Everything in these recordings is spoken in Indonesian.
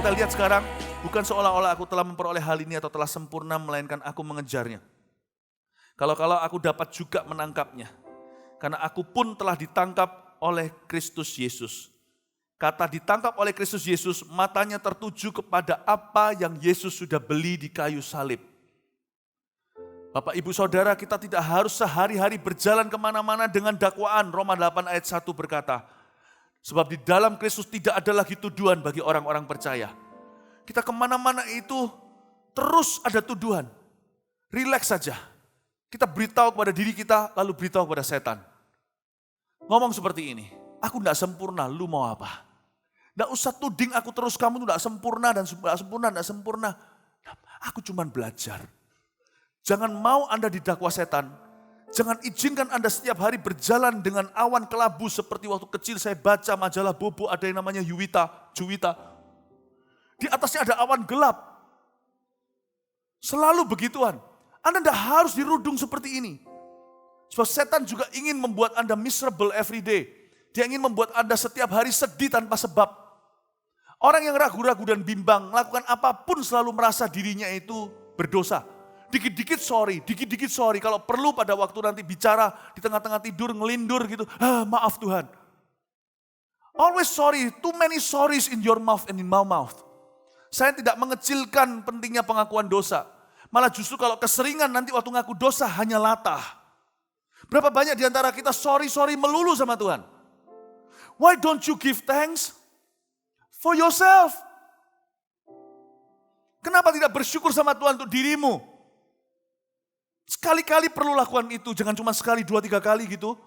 kita lihat sekarang, bukan seolah-olah aku telah memperoleh hal ini atau telah sempurna, melainkan aku mengejarnya. Kalau aku dapat juga menangkapnya. Karena aku pun telah ditangkap oleh Kristus Yesus. Kata ditangkap oleh Kristus Yesus, matanya tertuju kepada apa yang Yesus sudah beli di kayu salib. Bapak, Ibu, Saudara, kita tidak harus sehari-hari berjalan kemana-mana dengan dakwaan. Roma 8 ayat 1 berkata, sebab di dalam Kristus tidak ada lagi tuduhan bagi orang-orang percaya. Kita kemana-mana itu terus ada tuduhan. Relax saja. Kita beritahu kepada diri kita, lalu beritahu kepada setan. Ngomong seperti ini, aku tidak sempurna, lu mau apa? Tidak usah tuding aku terus, kamu tidak sempurna dan tidak sempurna. Aku cuma belajar. Jangan mau Anda didakwa setan. Jangan izinkan Anda setiap hari berjalan dengan awan kelabu seperti waktu kecil saya baca majalah Bobo, ada yang namanya Juwita. Di atasnya ada awan gelap. Selalu begituan. Anda tidak harus dirudung seperti ini. Sebab setan juga ingin membuat Anda miserable every day. Dia ingin membuat Anda setiap hari sedih tanpa sebab. Orang yang ragu-ragu dan bimbang, melakukan apapun selalu merasa dirinya itu berdosa. Dikit-dikit sorry. Kalau perlu pada waktu nanti bicara di tengah-tengah tidur, ngelindur gitu. Maaf Tuhan. Always sorry, too many sorries in your mouth and in my mouth. Saya tidak mengecilkan pentingnya pengakuan dosa. Malah justru kalau keseringan nanti waktu ngaku dosa hanya latah. Berapa banyak di antara kita sorry melulu sama Tuhan. Why don't you give thanks for yourself? Kenapa tidak bersyukur sama Tuhan untuk dirimu? Sekali-kali perlu lakukan itu, jangan cuma sekali, 2-3 kali gitu.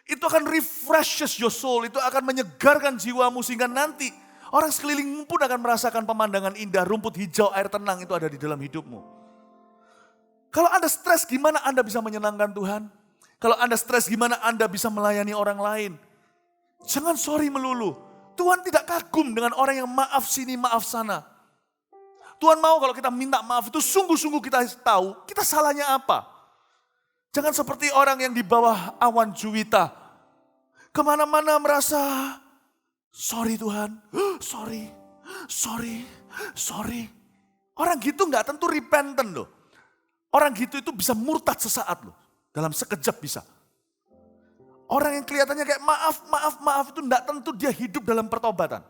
Itu akan refreshes your soul, itu akan menyegarkan jiwamu sehingga nanti orang sekelilingmu pun akan merasakan pemandangan indah, rumput hijau, air tenang itu ada di dalam hidupmu. Kalau Anda stres, gimana Anda bisa menyenangkan Tuhan? Kalau Anda stres, gimana Anda bisa melayani orang lain? Jangan sorry melulu. Tuhan tidak kagum dengan orang yang maaf sini, maaf sana. Tuhan mau kalau kita minta maaf itu sungguh-sungguh kita tahu kita salahnya apa. Jangan seperti orang yang di bawah awan Juwita. Kemana-mana merasa, sorry Tuhan, sorry. Orang gitu gak tentu repentant loh. Orang gitu itu bisa murtad sesaat loh. Dalam sekejap bisa. Orang yang kelihatannya kayak maaf itu gak tentu dia hidup dalam pertobatan.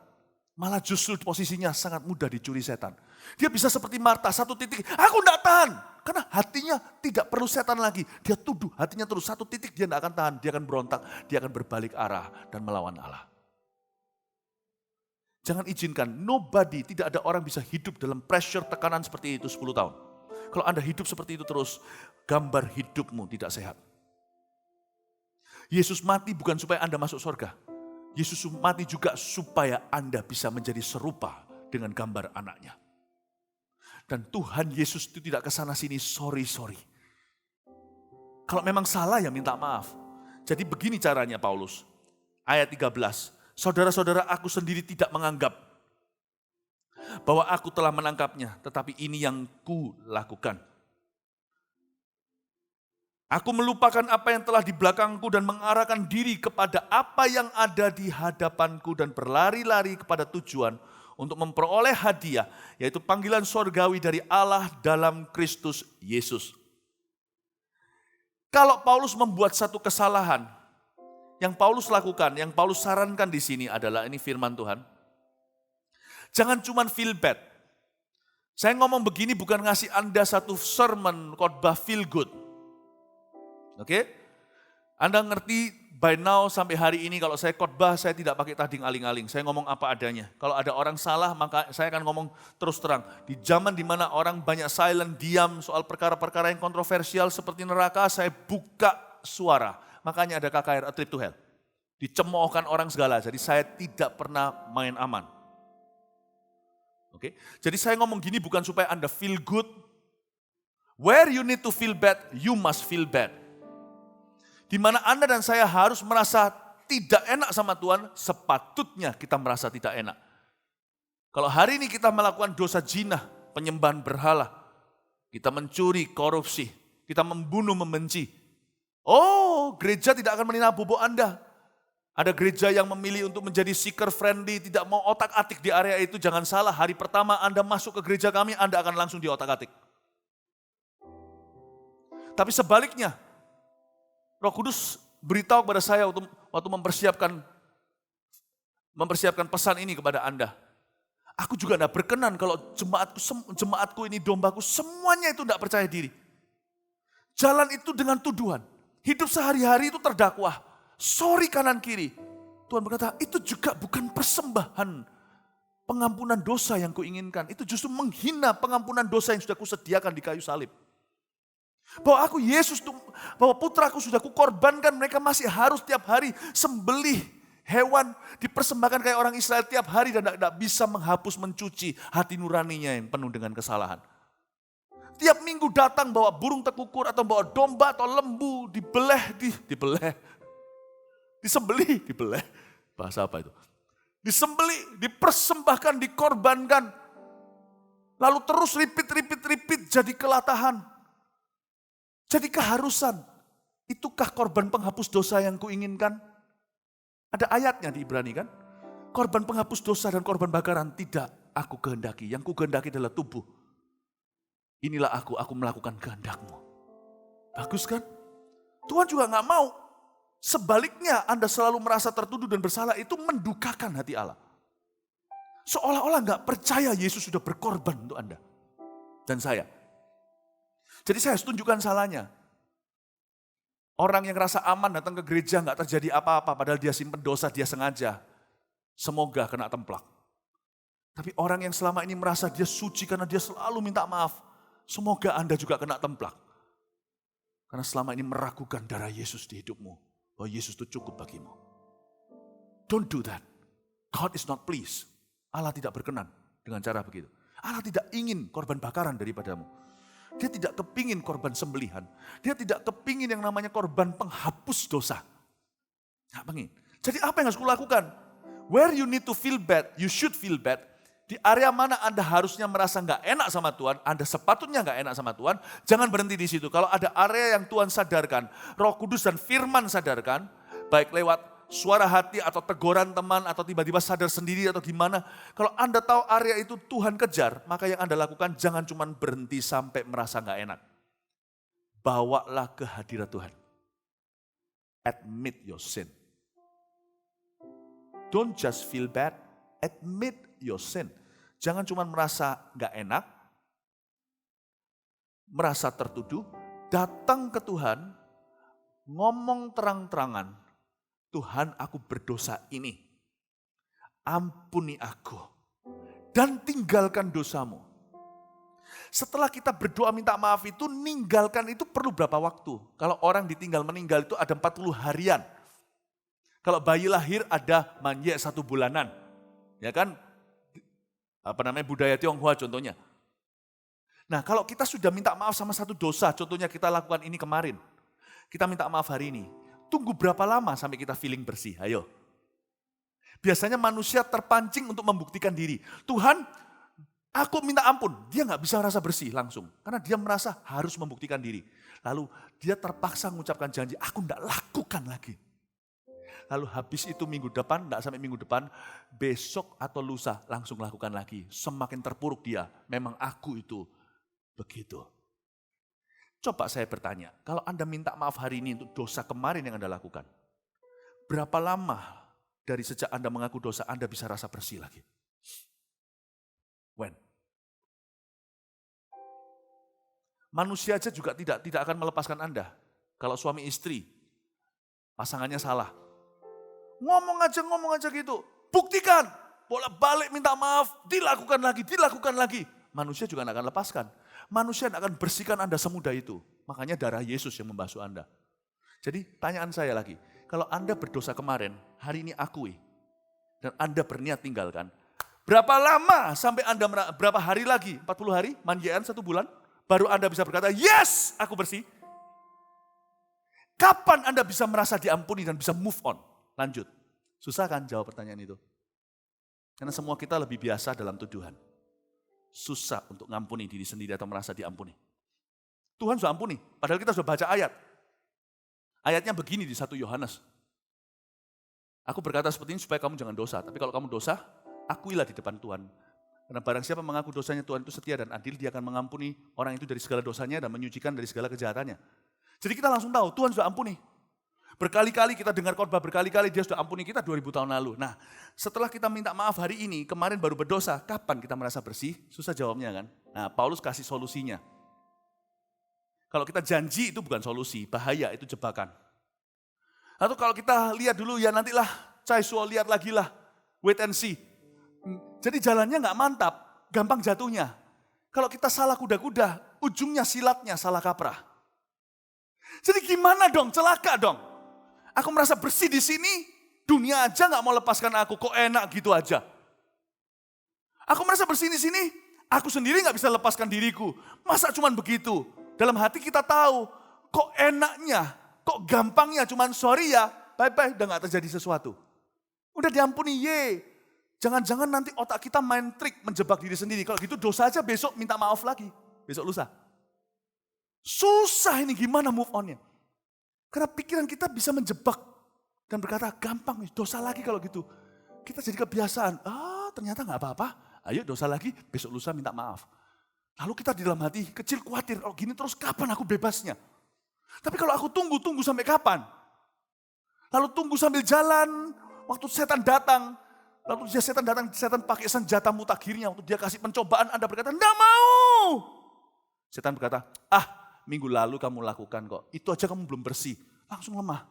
Malah justru posisinya sangat mudah dicuri setan. Dia bisa seperti Marta, satu titik, aku tidak tahan. Karena hatinya tidak perlu setan lagi. Dia tuduh, hatinya terus satu titik dia tidak akan tahan. Dia akan berontak, dia akan berbalik arah dan melawan Allah. Jangan izinkan, tidak ada orang bisa hidup dalam pressure tekanan seperti itu 10 tahun. Kalau Anda hidup seperti itu terus, gambar hidupmu tidak sehat. Yesus mati bukan supaya Anda masuk surga. Yesus mati juga supaya Anda bisa menjadi serupa dengan gambar anaknya. Dan Tuhan Yesus itu tidak kesana sini sorry. Kalau memang salah ya minta maaf. Jadi begini caranya Paulus. Ayat 13. Saudara-saudara, aku sendiri tidak menganggap bahwa aku telah menangkapnya. Tetapi ini yang ku lakukan. Aku melupakan apa yang telah di belakangku dan mengarahkan diri kepada apa yang ada di hadapanku dan berlari-lari kepada tujuan untuk memperoleh hadiah, yaitu panggilan sorgawi dari Allah dalam Kristus Yesus. Kalau Paulus membuat satu kesalahan, yang Paulus lakukan, yang Paulus sarankan di sini adalah, ini firman Tuhan, jangan cuma feel bad. Saya ngomong begini bukan ngasih Anda satu sermon, khotbah feel good. Oke, Anda ngerti by now sampai hari ini kalau saya khotbah saya tidak pakai tading aling-aling. Saya ngomong apa adanya. Kalau ada orang salah maka saya akan ngomong terus terang. Di zaman dimana orang banyak silent, diam soal perkara-perkara yang kontroversial seperti neraka, saya buka suara. Makanya ada KKR, A Trip to Hell. Dicemoohkan orang segala, jadi saya tidak pernah main aman. Oke, jadi saya ngomong gini bukan supaya Anda feel good. Where you need to feel bad, you must feel bad. Di mana Anda dan saya harus merasa tidak enak sama Tuhan, sepatutnya kita merasa tidak enak. Kalau hari ini kita melakukan dosa zina, penyembahan berhala, kita mencuri, korupsi, kita membunuh, membenci. Oh, gereja tidak akan menina bobok Anda. Ada gereja yang memilih untuk menjadi seeker friendly, tidak mau otak-atik di area itu. Jangan salah, hari pertama Anda masuk ke gereja kami, Anda akan langsung di otak-atik. Tapi sebaliknya, Roh Kudus beritahu kepada saya waktu mempersiapkan pesan ini kepada Anda. Aku juga tidak berkenan kalau jemaatku ini, dombaku, semuanya itu tidak percaya diri. Jalan itu dengan tuduhan. Hidup sehari-hari itu terdakwah. Sorry kanan kiri. Tuhan berkata, itu juga bukan persembahan pengampunan dosa yang kuinginkan. Itu justru menghina pengampunan dosa yang sudah kusediakan di kayu salib. Bahwa aku Yesus, bahwa putraku sudah kukorbankan, mereka masih harus tiap hari sembelih hewan, dipersembahkan kayak orang Israel tiap hari dan tidak bisa menghapus, mencuci hati nuraninya yang penuh dengan kesalahan. Tiap minggu datang bawa burung tekukur atau bawa domba atau lembu, disembelih, bahasa apa itu? Disembelih, dipersembahkan, dikorbankan. Lalu terus repeat jadi kelatahan. Jadi keharusan. Itukah korban penghapus dosa yang kuinginkan? Ada ayatnya di Ibrani kan? Korban penghapus dosa dan korban bakaran tidak aku kehendaki. Yang kukehendaki adalah tubuh. Inilah aku melakukan kehendakmu. Bagus kan? Tuhan juga gak mau. Sebaliknya Anda selalu merasa tertuduh dan bersalah, itu mendukakan hati Allah. Seolah-olah gak percaya Yesus sudah berkorban untuk Anda dan saya. Jadi saya harus tunjukkan salahnya. Orang yang rasa aman datang ke gereja gak terjadi apa-apa, padahal dia simpen dosa, dia sengaja. Semoga kena templak. Tapi orang yang selama ini merasa dia suci karena dia selalu minta maaf, semoga Anda juga kena templak. Karena selama ini meragukan darah Yesus di hidupmu. Bahwa Yesus itu cukup bagimu. Don't do that. God is not pleased. Allah tidak berkenan dengan cara begitu. Allah tidak ingin korban bakaran daripadamu. Dia tidak kepingin korban sembelihan. Dia tidak kepingin yang namanya korban penghapus dosa. Nggak pengen. Jadi apa yang harus kulakukan? Where you need to feel bad, you should feel bad. Di area mana Anda harusnya merasa nggak enak sama Tuhan, Anda sepatutnya nggak enak sama Tuhan, jangan berhenti di situ. Kalau ada area yang Tuhan sadarkan, Roh Kudus dan Firman sadarkan, baik lewat suara hati atau teguran teman atau tiba-tiba sadar sendiri atau gimana. Kalau Anda tahu area itu Tuhan kejar, maka yang Anda lakukan jangan cuma berhenti sampai merasa nggak enak. Bawalah ke hadirat Tuhan. Admit your sin. Don't just feel bad, admit your sin. Jangan cuma merasa gak enak, merasa tertuduh, datang ke Tuhan, ngomong terang-terangan, Tuhan aku berdosa ini, ampuni aku, dan tinggalkan dosamu. Setelah kita berdoa minta maaf itu, ninggalkan itu perlu berapa waktu? Kalau orang ditinggal meninggal itu ada 40 harian. Kalau bayi lahir ada manje 1 bulanan, ya kan? Budaya Tionghoa contohnya. Nah kalau kita sudah minta maaf sama satu dosa, contohnya kita lakukan ini kemarin. Kita minta maaf hari ini. Tunggu berapa lama sampai kita feeling bersih? Ayo. Biasanya manusia terpancing untuk membuktikan diri. Tuhan, aku minta ampun. Dia gak bisa merasa bersih langsung. Karena dia merasa harus membuktikan diri. Lalu dia terpaksa mengucapkan janji, aku gak lakukan lagi. Lalu habis itu minggu depan, tidak sampai minggu depan, besok atau lusa langsung lakukan lagi. Semakin terpuruk dia, memang aku itu begitu. Coba saya bertanya, kalau Anda minta maaf hari ini untuk dosa kemarin yang Anda lakukan, berapa lama dari sejak Anda mengaku dosa Anda bisa rasa bersih lagi? When? Manusia aja juga tidak akan melepaskan Anda. Kalau suami istri, pasangannya salah. Ngomong aja gitu. Buktikan. Bolak-balik minta maaf. Dilakukan lagi. Manusia juga tidak akan lepaskan. Manusia tidak akan bersihkan Anda semudah itu. Makanya darah Yesus yang membasuh Anda. Jadi tanyaan saya lagi. Kalau Anda berdosa kemarin, hari ini akui. Dan Anda berniat tinggalkan. Berapa lama sampai Anda, berapa hari lagi? 40 hari? Manjaan 1 bulan? Baru Anda bisa berkata, yes, aku bersih. Kapan Anda bisa merasa diampuni dan bisa move on? Lanjut. Susah kan jawab pertanyaan itu? Karena semua kita lebih biasa dalam tuduhan. Susah untuk ngampuni diri sendiri atau merasa diampuni. Tuhan sudah ampuni, padahal kita sudah baca ayat. Ayatnya begini di 1 Yohanes. Aku berkata seperti ini supaya kamu jangan dosa. Tapi kalau kamu dosa, akuilah di depan Tuhan. Karena barang siapa mengaku dosanya, Tuhan itu setia dan adil, dia akan mengampuni orang itu dari segala dosanya dan menyucikan dari segala kejahatannya. Jadi kita langsung tahu, Tuhan sudah ampuni. Berkali-kali kita dengar khotbah, berkali-kali dia sudah ampuni kita 2000 tahun lalu. Nah, setelah kita minta maaf hari ini, kemarin baru berdosa, kapan kita merasa bersih? Susah jawabnya kan? Nah, Paulus kasih solusinya. Kalau kita janji itu bukan solusi, bahaya, itu jebakan. Atau kalau kita lihat dulu, ya nantilah, lihat lagi lah, wait and see. Jadi jalannya nggak mantap, gampang jatuhnya. Kalau kita salah kuda-kuda, ujungnya silatnya salah kaprah. Jadi gimana dong, celaka dong. Aku merasa bersih di sini, dunia aja nggak mau lepaskan aku, kok enak gitu aja. Aku merasa bersih di sini, aku sendiri nggak bisa lepaskan diriku. Masa cuman begitu? Dalam hati kita tahu, kok enaknya, kok gampangnya, cuman sorry ya, bye-bye, udah nggak terjadi sesuatu. Udah diampuni, ye. Jangan-jangan nanti otak kita main trik menjebak diri sendiri. Kalau gitu dosa aja besok minta maaf lagi. Besok lusa. Susah ini gimana move on-nya. Karena pikiran kita bisa menjebak dan berkata gampang dosa lagi kalau gitu. Kita jadi kebiasaan. Ternyata gak apa-apa. Ayo dosa lagi besok lusa minta maaf. Lalu kita di dalam hati kecil khawatir. Oh gini terus kapan aku bebasnya? Tapi kalau aku tunggu sampai kapan? Lalu tunggu sambil jalan. Waktu setan datang. Lalu setan pakai senjata mutakhirnya. Waktu dia kasih pencobaan, Anda berkata, enggak mau. Setan berkata, minggu lalu kamu lakukan kok. Itu aja kamu belum bersih. Langsung lemah.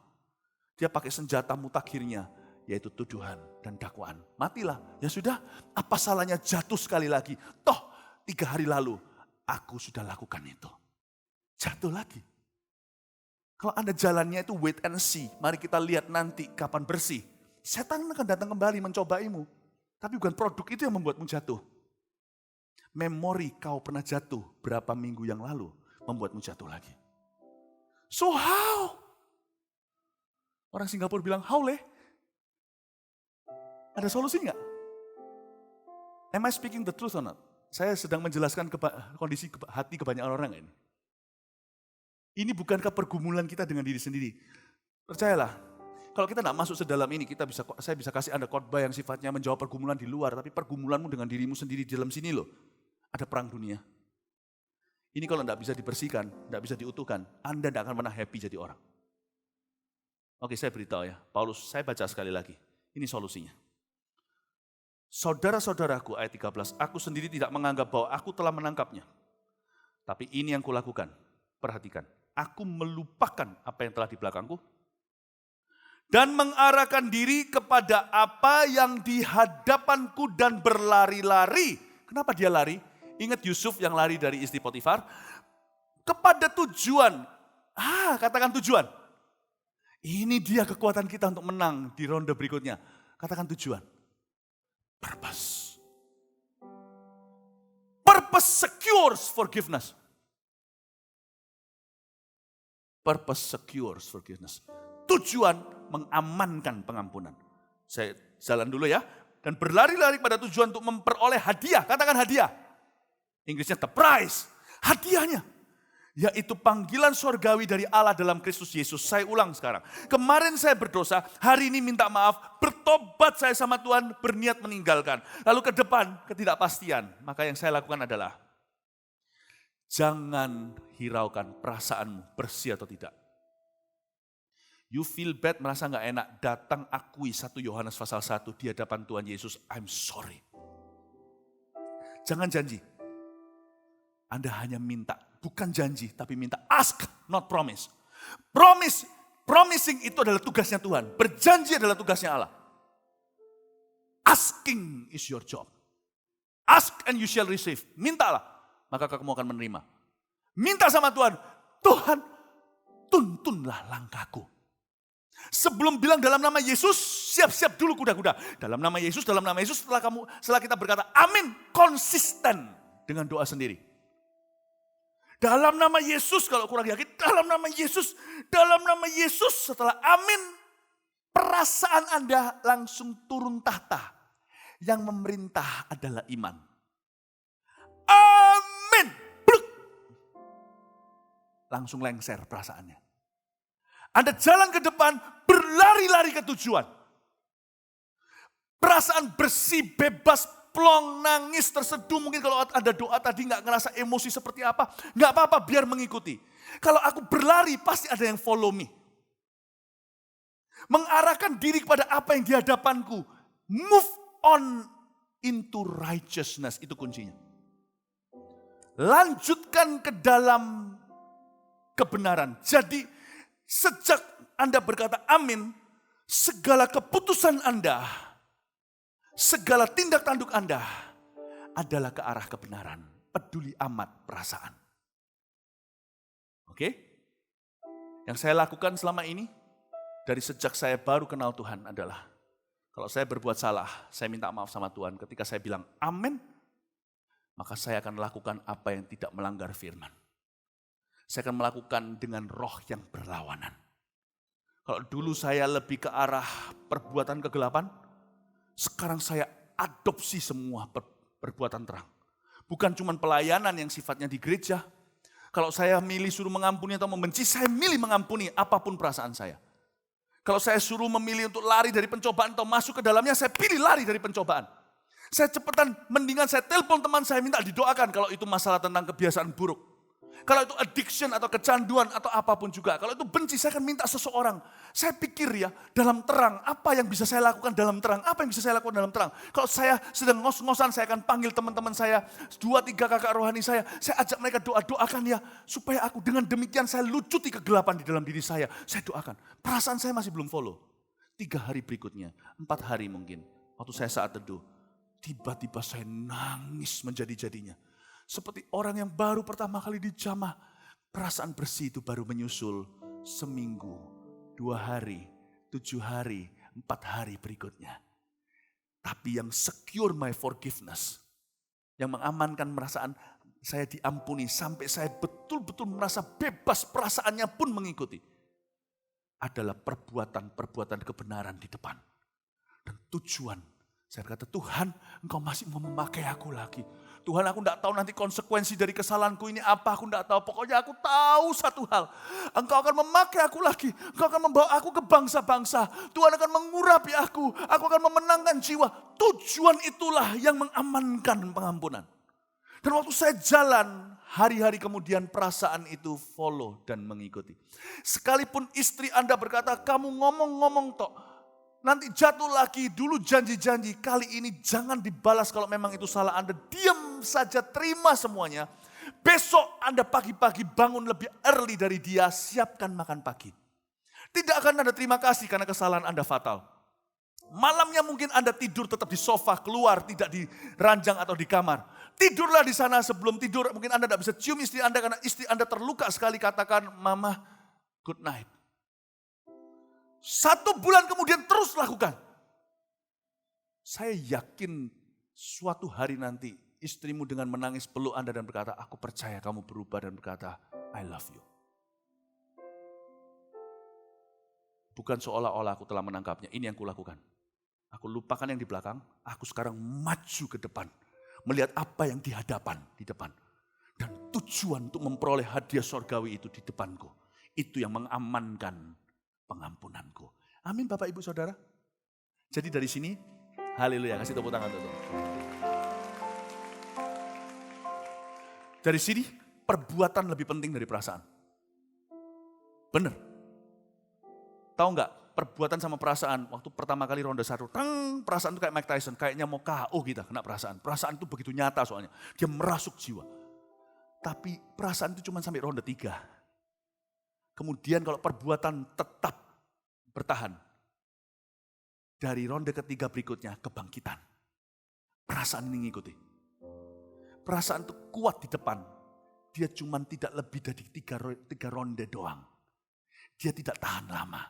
Dia pakai senjata mutakhirnya, yaitu tuduhan dan dakwaan. Matilah. Ya sudah, apa salahnya jatuh sekali lagi. Toh, 3 hari lalu, aku sudah lakukan itu. Jatuh lagi. Kalau Anda jalannya itu wait and see. Mari kita lihat nanti kapan bersih. Setan akan datang kembali mencobaimu. Tapi bukan produk itu yang membuatmu jatuh. Memori kau pernah jatuh berapa minggu yang lalu membuatmu jatuh lagi. So how? Orang Singapura bilang, how leh? Ada solusi nggak? Am I speaking the truth or not? Saya sedang menjelaskan kondisi hati kebanyakan orang ini. Ini bukankah pergumulan kita dengan diri sendiri? Percayalah. Kalau kita tidak masuk sedalam ini, saya bisa kasih Anda khotbah yang sifatnya menjawab pergumulan di luar, tapi pergumulanmu dengan dirimu sendiri di dalam sini loh. Ada perang dunia. Ini kalau tidak bisa dibersihkan, tidak bisa diutuhkan, Anda tidak akan pernah happy jadi orang. Oke, saya beritahu ya, Paulus, saya baca sekali lagi. Ini solusinya. Saudara-saudaraku, ayat 13, aku sendiri tidak menganggap bahwa aku telah menangkapnya. Tapi ini yang kulakukan, perhatikan. Aku melupakan apa yang telah di belakangku, dan mengarahkan diri kepada apa yang di hadapanku dan berlari-lari. Kenapa dia lari? Ingat Yusuf yang lari dari istri Potifar. Kepada tujuan. Katakan tujuan. Ini dia kekuatan kita untuk menang di ronde berikutnya. Katakan tujuan. Purpose. Purpose secures forgiveness. Purpose secures forgiveness. Tujuan mengamankan pengampunan. Saya jalan dulu ya. Dan berlari-lari pada tujuan untuk memperoleh hadiah. Katakan hadiah. Inggrisnya the prize. Hadiahnya. Yaitu panggilan surgawi dari Allah dalam Kristus Yesus. Saya ulang sekarang. Kemarin saya berdosa, hari ini minta maaf. Bertobat saya sama Tuhan, berniat meninggalkan. Lalu ke depan, ketidakpastian. Maka yang saya lakukan adalah, jangan hiraukan perasaanmu, bersih atau tidak. You feel bad, merasa gak enak, datang akui 1 Yohanes pasal 1 di hadapan Tuhan Yesus, I'm sorry. Jangan janji. Anda hanya minta, bukan janji, tapi minta. Ask, not promise. Promising itu adalah tugasnya Tuhan. Berjanji adalah tugasnya Allah. Asking is your job. Ask and you shall receive. Mintalah, maka kamu akan menerima. Minta sama Tuhan, Tuhan tuntunlah langkahku. Sebelum bilang dalam nama Yesus, siap-siap dulu kuda-kuda. Dalam nama Yesus, setelah kita berkata amin, konsisten dengan doa sendiri. Dalam nama Yesus, kalau kurang yakin, dalam nama Yesus, setelah amin, perasaan Anda langsung turun tahta. Yang memerintah adalah iman. Amin. Bluk. Langsung lengser perasaannya. Anda jalan ke depan, berlari-lari ke tujuan. Perasaan bersih, bebas, plong, nangis, terseduh. Mungkin kalau ada doa tadi gak ngerasa emosi seperti apa. Gak apa-apa, biar mengikuti. Kalau aku berlari, pasti ada yang follow me. Mengarahkan diri kepada apa yang di hadapanku. Move on into righteousness, itu kuncinya. Lanjutkan ke dalam kebenaran. Jadi sejak Anda berkata amin, segala keputusan Anda, segala tindak tanduk Anda adalah ke arah kebenaran. Peduli amat perasaan. Oke? Yang saya lakukan selama ini, dari sejak saya baru kenal Tuhan adalah, kalau saya berbuat salah, saya minta maaf sama Tuhan. Ketika saya bilang amin, maka saya akan melakukan apa yang tidak melanggar firman. Saya akan melakukan dengan roh yang berlawanan. Kalau dulu saya lebih ke arah perbuatan kegelapan, sekarang saya adopsi semua perbuatan terang. Bukan cuma pelayanan yang sifatnya di gereja. Kalau saya milih suruh mengampuni atau membenci, saya milih mengampuni apapun perasaan saya. Kalau saya suruh memilih untuk lari dari pencobaan atau masuk ke dalamnya, saya pilih lari dari pencobaan. Saya cepetan, mendingan saya telepon teman saya minta didoakan kalau itu masalah tentang kebiasaan buruk. Kalau itu addiction atau kecanduan atau apapun juga. Kalau itu benci, saya akan minta seseorang. Saya pikir ya, dalam terang, apa yang bisa saya lakukan dalam terang? Apa yang bisa saya lakukan dalam terang? Kalau saya sedang ngos-ngosan, saya akan panggil teman-teman saya, 2-3 kakak rohani saya ajak mereka doakan ya, supaya aku dengan demikian saya lucuti kegelapan di dalam diri saya doakan. Perasaan saya masih belum follow. 3 hari berikutnya, 4 hari mungkin, waktu saya saat teduh, tiba-tiba saya nangis menjadi-jadinya. Seperti orang yang baru pertama kali dijamah. Perasaan bersih itu baru menyusul seminggu, 2 hari, 7 hari, 4 hari berikutnya. Tapi yang secure my forgiveness, yang mengamankan perasaan saya diampuni sampai saya betul-betul merasa bebas, perasaannya pun mengikuti, adalah perbuatan-perbuatan kebenaran di depan. Dan tujuan, saya berkata, Tuhan, Engkau masih mau memakai aku lagi. Tuhan, aku tidak tahu nanti konsekuensi dari kesalahanku ini apa, aku tidak tahu. Pokoknya aku tahu satu hal, Engkau akan memakai aku lagi. Engkau akan membawa aku ke bangsa-bangsa. Tuhan akan mengurapi aku akan memenangkan jiwa. Tujuan itulah yang mengamankan pengampunan. Dan waktu saya jalan, hari-hari kemudian perasaan itu follow dan mengikuti. Sekalipun istri Anda berkata, kamu ngomong-ngomong tok, nanti jatuh lagi, dulu janji-janji, kali ini jangan dibalas kalau memang itu salah Anda. Diam saja, terima semuanya. Besok Anda pagi-pagi bangun lebih early dari dia, siapkan makan pagi. Tidak akan ada terima kasih karena kesalahan Anda fatal. Malamnya mungkin Anda tidur tetap di sofa, keluar, tidak di ranjang atau di kamar. Tidurlah di sana, sebelum tidur mungkin Anda tidak bisa cium istri Anda karena istri Anda terluka sekali, katakan, Mama, good night. 1 bulan kemudian terus lakukan. Saya yakin suatu hari nanti istrimu dengan menangis peluk Anda dan berkata, aku percaya kamu berubah, dan berkata, I love you. Bukan seolah-olah aku telah menangkapnya, ini yang kulakukan. Aku lupakan yang di belakang, aku sekarang maju ke depan. Melihat apa yang di depan. Dan tujuan untuk memperoleh hadiah sorgawi itu di depanku. Itu yang mengamankan pengampunanku. Amin Bapak Ibu Saudara. Jadi dari sini, haleluya, kasih tepuk tangan untuk. Dari sini, perbuatan lebih penting dari perasaan. Benar. Tahu nggak, perbuatan sama perasaan, waktu pertama kali ronde 1, perasaan itu kayak Mike Tyson, kayaknya mau KO kita kena perasaan. Perasaan itu begitu nyata soalnya, dia merasuk jiwa. Tapi perasaan itu cuma sampai ronde 3. Kemudian kalau perbuatan tetap bertahan, dari ronde ketiga berikutnya kebangkitan. Perasaan ini ngikuti. Perasaan itu kuat di depan, dia cuma tidak lebih dari 3 ronde doang. Dia tidak tahan lama.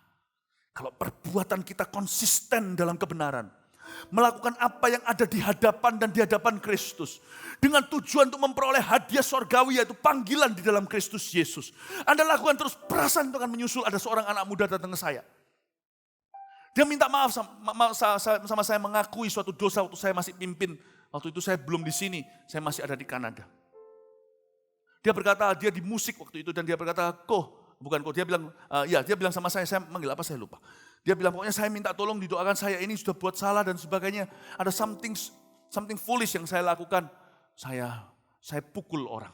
Kalau perbuatan kita konsisten dalam kebenaran, melakukan apa yang ada di hadapan dan di hadapan Kristus, dengan tujuan untuk memperoleh hadiah sorgawi, yaitu panggilan di dalam Kristus Yesus. Anda lakukan terus, perasaan itu akan menyusul. Ada seorang anak muda datang ke saya. Dia minta maaf sama saya, mengakui suatu dosa waktu saya masih pimpin. Waktu itu saya belum di sini, saya masih ada di Kanada. Dia berkata, dia di musik waktu itu, dan dia berkata, dia bilang sama saya manggil apa saya lupa. Dia bilang pokoknya saya minta tolong didoakan, saya ini sudah buat salah dan sebagainya. Ada something foolish yang saya lakukan. Saya pukul orang.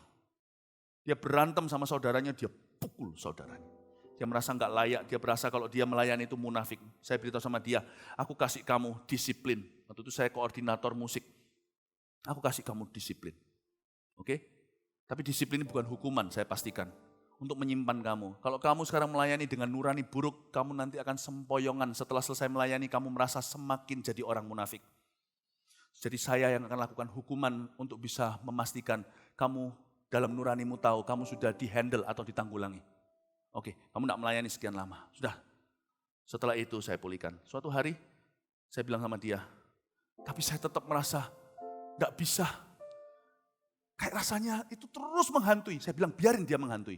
Dia berantem sama saudaranya, dia pukul saudaranya. Dia merasa nggak layak, dia berasa kalau dia melayani itu munafik. Saya beritahu sama dia, aku kasih kamu disiplin. Waktu itu saya koordinator musik. Aku kasih kamu disiplin. Oke? Tapi disiplin ini bukan hukuman, saya pastikan. Untuk menyimpan kamu. Kalau kamu sekarang melayani dengan nurani buruk, kamu nanti akan sempoyongan. Setelah selesai melayani, kamu merasa semakin jadi orang munafik. Jadi saya yang akan lakukan hukuman untuk bisa memastikan kamu dalam nuranimu tahu, kamu sudah di-handle atau ditanggulangi. Oke, kamu tidak melayani sekian lama. Sudah. Setelah itu saya pulihkan. Suatu hari, saya bilang sama dia, tapi saya tetap merasa tidak bisa. Kayak rasanya itu terus menghantui. Saya bilang, biarin dia menghantui.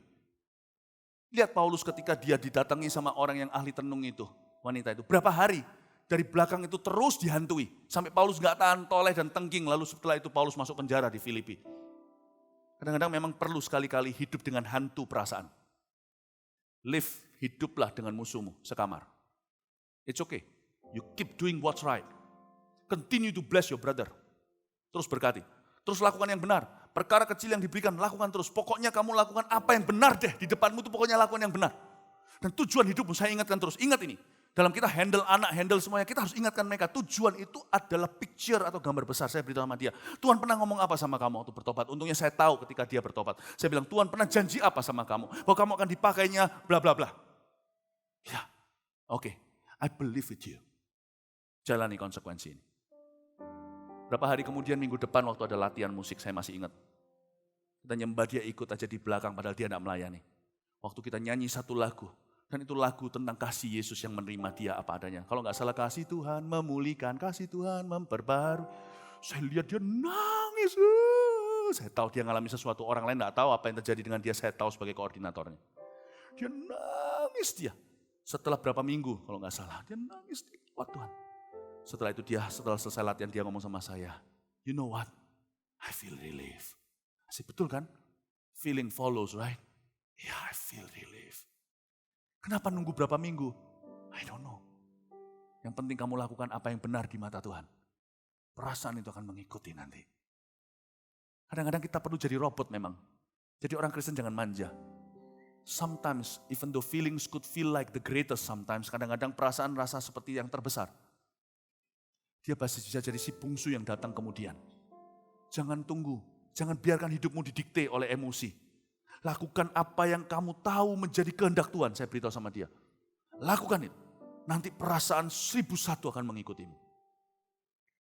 Lihat Paulus ketika dia didatangi sama orang yang ahli tenung itu, wanita itu. Berapa hari dari belakang itu terus dihantui. Sampai Paulus gak tahan toleh dan tengking, lalu setelah itu Paulus masuk penjara di Filipi. Kadang-kadang memang perlu sekali-kali hidup dengan hantu perasaan. Hiduplah dengan musuhmu sekamar. It's okay. You keep doing what's right. Continue to bless your brother. Terus berkati. Terus lakukan yang benar. Perkara kecil yang diberikan, lakukan terus. Pokoknya kamu lakukan apa yang benar deh. Di depanmu itu pokoknya lakukan yang benar. Dan tujuan hidupmu saya ingatkan terus. Ingat ini. Dalam kita handle anak, handle semuanya, kita harus ingatkan mereka. Tujuan itu adalah picture atau gambar besar. Saya beritahu sama dia. Tuhan pernah ngomong apa sama kamu waktu bertobat? Untungnya saya tahu ketika dia bertobat. Saya bilang, Tuhan pernah janji apa sama kamu? Bahwa kamu akan dipakainya bla bla bla. Ya, oke. I believe with you. Jalani konsekuensi ini. Berapa hari kemudian minggu depan waktu ada latihan musik, saya masih ingat. Kita nyembah dia ikut aja di belakang padahal dia tidak melayani. Waktu kita nyanyi satu lagu, dan itu lagu tentang kasih Yesus yang menerima dia apa adanya. Kalau nggak salah kasih Tuhan memulihkan, kasih Tuhan memperbarui. Saya lihat dia nangis. Saya tahu dia ngalami sesuatu, orang lain nggak tahu apa yang terjadi dengan dia, saya tahu sebagai koordinatornya. Dia nangis dia. Setelah berapa minggu kalau nggak salah, dia nangis di Tuhan. Setelah itu setelah selesai latihan dia ngomong sama saya, you know what, I feel relief. Saya betul kan? Feeling follows, right? Yeah, I feel relief. Kenapa nunggu berapa minggu? I don't know. Yang penting kamu lakukan apa yang benar di mata Tuhan. Perasaan itu akan mengikuti nanti. Kadang-kadang kita perlu jadi robot memang. Jadi orang Kristen jangan manja. Sometimes, even though feelings could feel like the greatest sometimes, kadang-kadang perasaan rasa seperti yang terbesar. Dia pasti bisa jadi si bungsu yang datang kemudian. Jangan tunggu, jangan biarkan hidupmu didikte oleh emosi. Lakukan apa yang kamu tahu menjadi kehendak Tuhan, saya beritahu sama dia. Lakukan itu, nanti perasaan 1001 akan mengikutimu.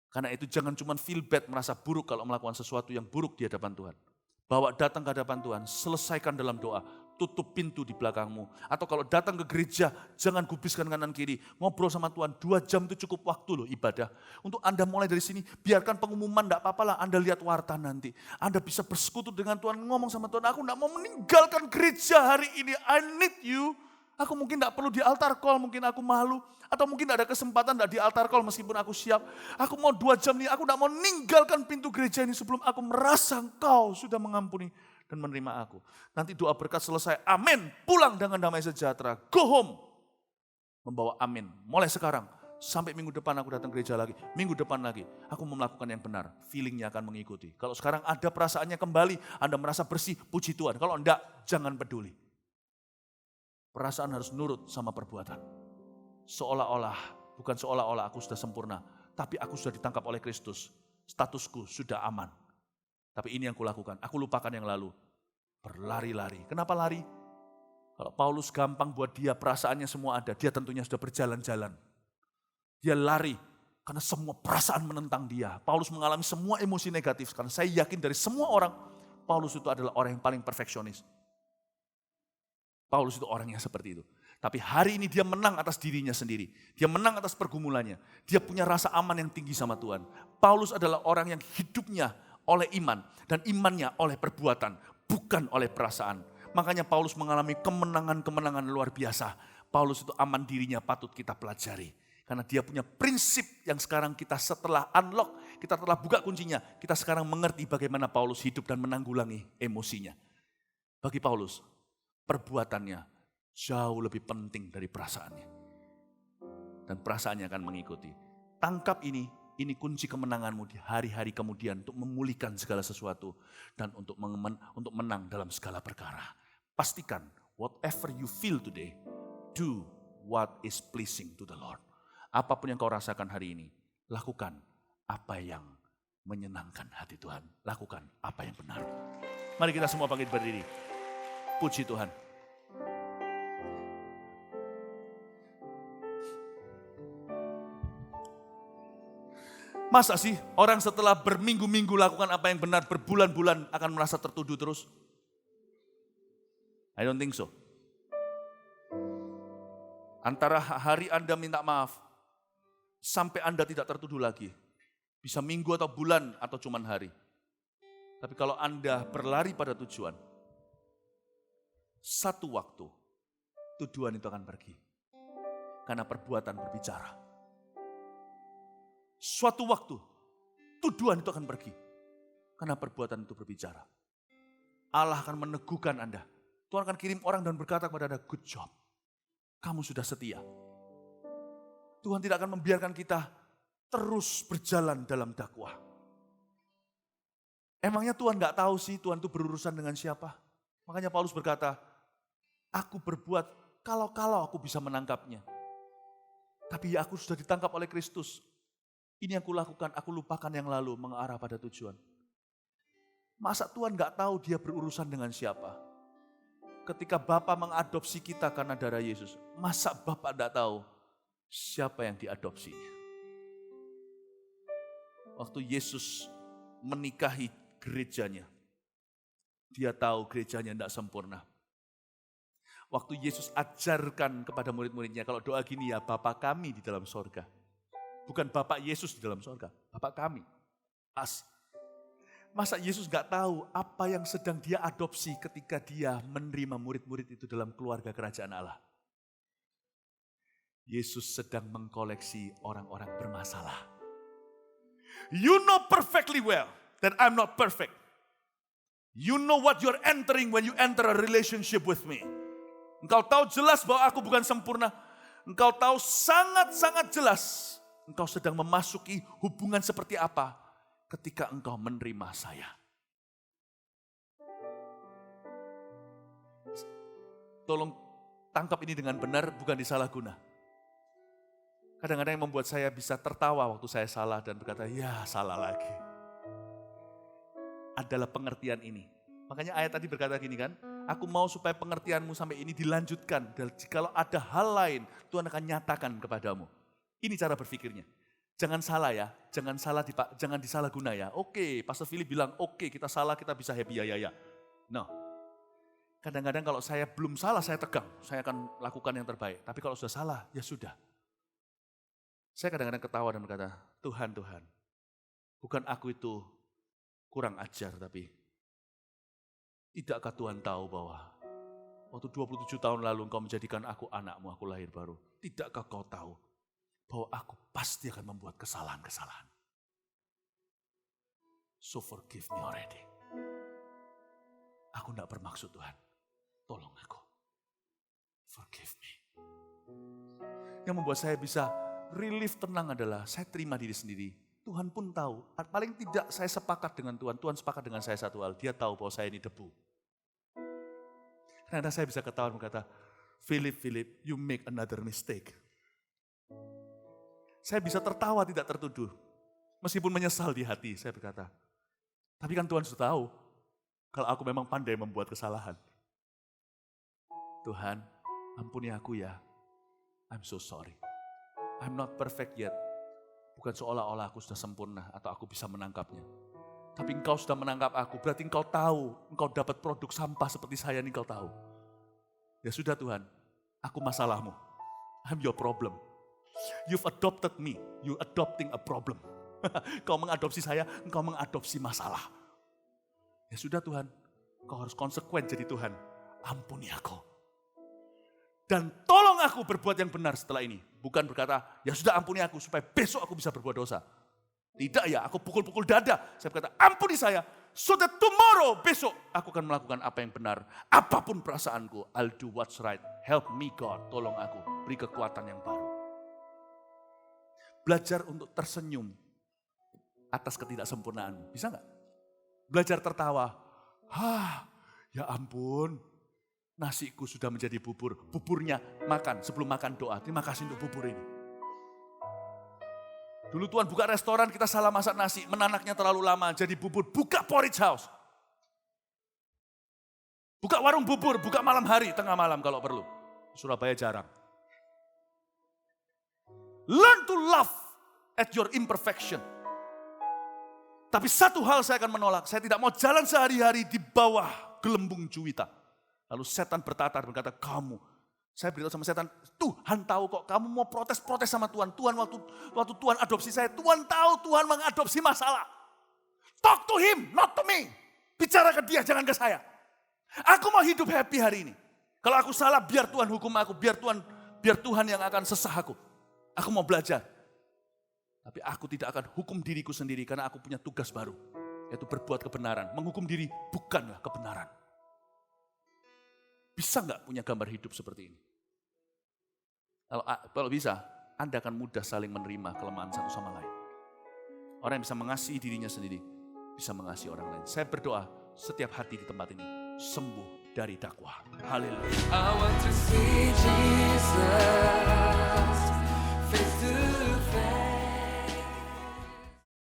Karena itu jangan cuma feel bad, merasa buruk kalau melakukan sesuatu yang buruk di hadapan Tuhan. Bawa datang ke hadapan Tuhan, selesaikan dalam doa, tutup pintu di belakangmu. Atau kalau datang ke gereja, jangan gubriskan kanan kiri. Ngobrol sama Tuhan, 2 jam itu cukup waktu loh ibadah. Untuk Anda mulai dari sini, biarkan pengumuman, enggak apa-apa lah, Anda lihat warta nanti. Anda bisa bersekutu dengan Tuhan, ngomong sama Tuhan, aku enggak mau meninggalkan gereja hari ini, I need you. Aku mungkin enggak perlu di altar call, mungkin aku malu. Atau mungkin enggak ada kesempatan enggak di altar call meskipun aku siap. Aku mau 2 jam nih, aku enggak mau meninggalkan pintu gereja ini sebelum aku merasa Engkau sudah mengampuni dan menerima aku. Nanti doa berkat selesai, amin, pulang dengan damai sejahtera, go home. Membawa amin, mulai sekarang, sampai minggu depan aku datang gereja lagi, minggu depan lagi, aku mau melakukan yang benar, feelingnya akan mengikuti. Kalau sekarang ada perasaannya kembali, Anda merasa bersih, puji Tuhan. Kalau enggak, jangan peduli. Perasaan harus nurut sama perbuatan. Bukan seolah-olah aku sudah sempurna, tapi aku sudah ditangkap oleh Kristus, statusku sudah aman. Tapi ini yang kulakukan, aku lupakan yang lalu. Berlari-lari. Kenapa lari? Kalau Paulus gampang buat dia, perasaannya semua ada. Dia tentunya sudah berjalan-jalan. Dia lari, karena semua perasaan menentang dia. Paulus mengalami semua emosi negatif. Karena saya yakin dari semua orang, Paulus itu adalah orang yang paling perfeksionis. Paulus itu orangnya seperti itu. Tapi hari ini dia menang atas dirinya sendiri. Dia menang atas pergumulannya. Dia punya rasa aman yang tinggi sama Tuhan. Paulus adalah orang yang hidupnya oleh iman dan imannya oleh perbuatan, bukan oleh perasaan. Makanya Paulus mengalami kemenangan-kemenangan luar biasa. Paulus itu aman dirinya patut kita pelajari. Karena dia punya prinsip yang sekarang kita setelah unlock, kita telah buka kuncinya. Kita sekarang mengerti bagaimana Paulus hidup dan menanggulangi emosinya. Bagi Paulus, perbuatannya jauh lebih penting dari perasaannya. dan perasaannya akan mengikuti. Tangkap ini kunci kemenanganmu di hari-hari kemudian untuk memulihkan segala sesuatu dan untuk menang dalam segala perkara. Pastikan whatever you feel today, do what is pleasing to the Lord. Apapun yang kau rasakan hari ini, lakukan apa yang menyenangkan hati Tuhan. Lakukan apa yang benar. Mari kita semua bangkit berdiri. Puji Tuhan. Masa sih orang setelah berminggu-minggu lakukan apa yang benar, berbulan-bulan akan merasa tertuduh terus? I don't think so. Antara hari Anda minta maaf, sampai Anda tidak tertuduh lagi. Bisa minggu atau bulan atau cuman hari. Tapi kalau Anda berlari pada tujuan, satu waktu tujuan itu akan pergi. Karena perbuatan berbicara. Suatu waktu, tujuan itu akan pergi. Karena perbuatan itu berbicara. Allah akan meneguhkan Anda. Tuhan akan kirim orang dan berkata kepada Anda, good job. Kamu sudah setia. Tuhan tidak akan membiarkan kita terus berjalan dalam dakwah. Emangnya Tuhan gak tahu sih Tuhan itu berurusan dengan siapa? Makanya Paulus berkata, aku berbuat kalau aku bisa menangkapnya. Tapi aku sudah ditangkap oleh Kristus. Ini yang kulakukan, aku lupakan yang lalu mengarah pada tujuan. Masa Tuhan gak tahu dia berurusan dengan siapa? Ketika Bapa mengadopsi kita karena darah Yesus, masa Bapa gak tahu siapa yang diadopsinya? Waktu Yesus menikahi gerejanya, dia tahu gerejanya tidak sempurna. Waktu Yesus ajarkan kepada murid-muridnya, kalau doa gini ya, Bapa kami di dalam sorga. Bukan Bapak Yesus di dalam sorga, Bapak kami. Masa Yesus gak tahu apa yang sedang dia adopsi ketika dia menerima murid-murid itu dalam keluarga kerajaan Allah? Yesus sedang mengkoleksi orang-orang bermasalah. You know perfectly well that I'm not perfect. You know what you're entering when you enter a relationship with me. Engkau tahu jelas bahwa aku bukan sempurna. Engkau tahu sangat-sangat jelas engkau sedang memasuki hubungan seperti apa ketika engkau menerima saya. Tolong tangkap ini dengan benar, bukan disalahguna. Kadang-kadang yang membuat saya bisa tertawa waktu saya salah dan berkata, ya salah lagi. Adalah pengertian ini. Makanya ayat tadi berkata gini kan, aku mau supaya pengertianmu sampai ini dilanjutkan. Dan jikalau ada hal lain, Tuhan akan nyatakan kepadamu. Ini cara berpikirnya. Jangan salah ya, jangan disalahguna ya. Oke, Pastor Philip bilang, oke kita salah, kita bisa happy ya. No. Kadang-kadang kalau saya belum salah, saya tegang. Saya akan lakukan yang terbaik. Tapi kalau sudah salah, ya sudah. Saya kadang-kadang ketawa dan berkata, Tuhan, bukan aku itu kurang ajar, tapi tidakkah Tuhan tahu bahwa waktu 27 tahun lalu engkau menjadikan aku anakmu, aku lahir baru. Tidakkah kau tahu bahwa aku pasti akan membuat kesalahan-kesalahan. So forgive me already. Aku tidak bermaksud Tuhan. Tolong aku. Forgive me. Yang membuat saya bisa relief tenang adalah saya terima diri sendiri. Tuhan pun tahu. Paling tidak saya sepakat dengan Tuhan. Tuhan sepakat dengan saya satu hal. Dia tahu bahwa saya ini debu. Karena saya bisa ketawa dan berkata, Philip, you make another mistake. Saya bisa tertawa tidak tertuduh. Meskipun menyesal di hati, saya berkata. Tapi kan Tuhan sudah tahu. Kalau aku memang pandai membuat kesalahan. Tuhan, ampuni aku ya. I'm so sorry. I'm not perfect yet. Bukan seolah-olah aku sudah sempurna atau aku bisa menangkapnya. Tapi engkau sudah menangkap aku. Berarti engkau tahu. Engkau dapat produk sampah seperti saya ini engkau tahu. Ya sudah Tuhan. Aku masalahmu. I'm your problem. You've adopted me, you adopting a problem. Kau mengadopsi saya, engkau mengadopsi masalah. Ya sudah Tuhan, kau harus konsekuen jadi Tuhan. Ampuni aku. Dan tolong aku berbuat yang benar setelah ini. Bukan berkata, ya sudah ampuni aku supaya besok aku bisa berbuat dosa. Tidak ya, aku pukul-pukul dada. Saya berkata, ampuni saya. So that tomorrow, besok aku akan melakukan apa yang benar. Apapun perasaanku, I'll do what's right. Help me God, tolong aku. Beri kekuatan yang baru. belajar untuk tersenyum atas ketidaksempurnaanmu. Bisa nggak? Belajar tertawa. Ya ampun, nasiku sudah menjadi bubur. Buburnya makan, sebelum makan doa. Terima kasih untuk bubur ini. Dulu Tuhan buka restoran, kita salah masak nasi, menanaknya terlalu lama, jadi bubur. Buka porridge house. Buka warung bubur, buka malam hari, tengah malam kalau perlu. Surabaya jarang. Learn to love at your imperfection. Tapi satu hal saya akan menolak, saya tidak mau jalan sehari-hari di bawah gelembung juwita. Lalu setan bertatar berkata, kamu. Saya beritahu sama setan, Tuhan tahu kok kamu mau protes-protes sama Tuhan. Tuhan waktu Tuhan adopsi saya, Tuhan tahu Tuhan mengadopsi masalah. Talk to him, not to me. Bicara ke dia, jangan ke saya. Aku mau hidup happy hari ini. Kalau aku salah, biar Tuhan hukum aku, biar Tuhan yang akan sesah aku. Aku mau belajar. Tapi aku tidak akan hukum diriku sendiri karena aku punya tugas baru. Yaitu berbuat kebenaran. Menghukum diri bukanlah kebenaran. Bisa nggak punya gambar hidup seperti ini? Kalau bisa, Anda akan mudah saling menerima kelemahan satu sama lain. Orang yang bisa mengasihi dirinya sendiri, bisa mengasihi orang lain. Saya berdoa setiap hati di tempat ini sembuh dari dakwah. Haleluya.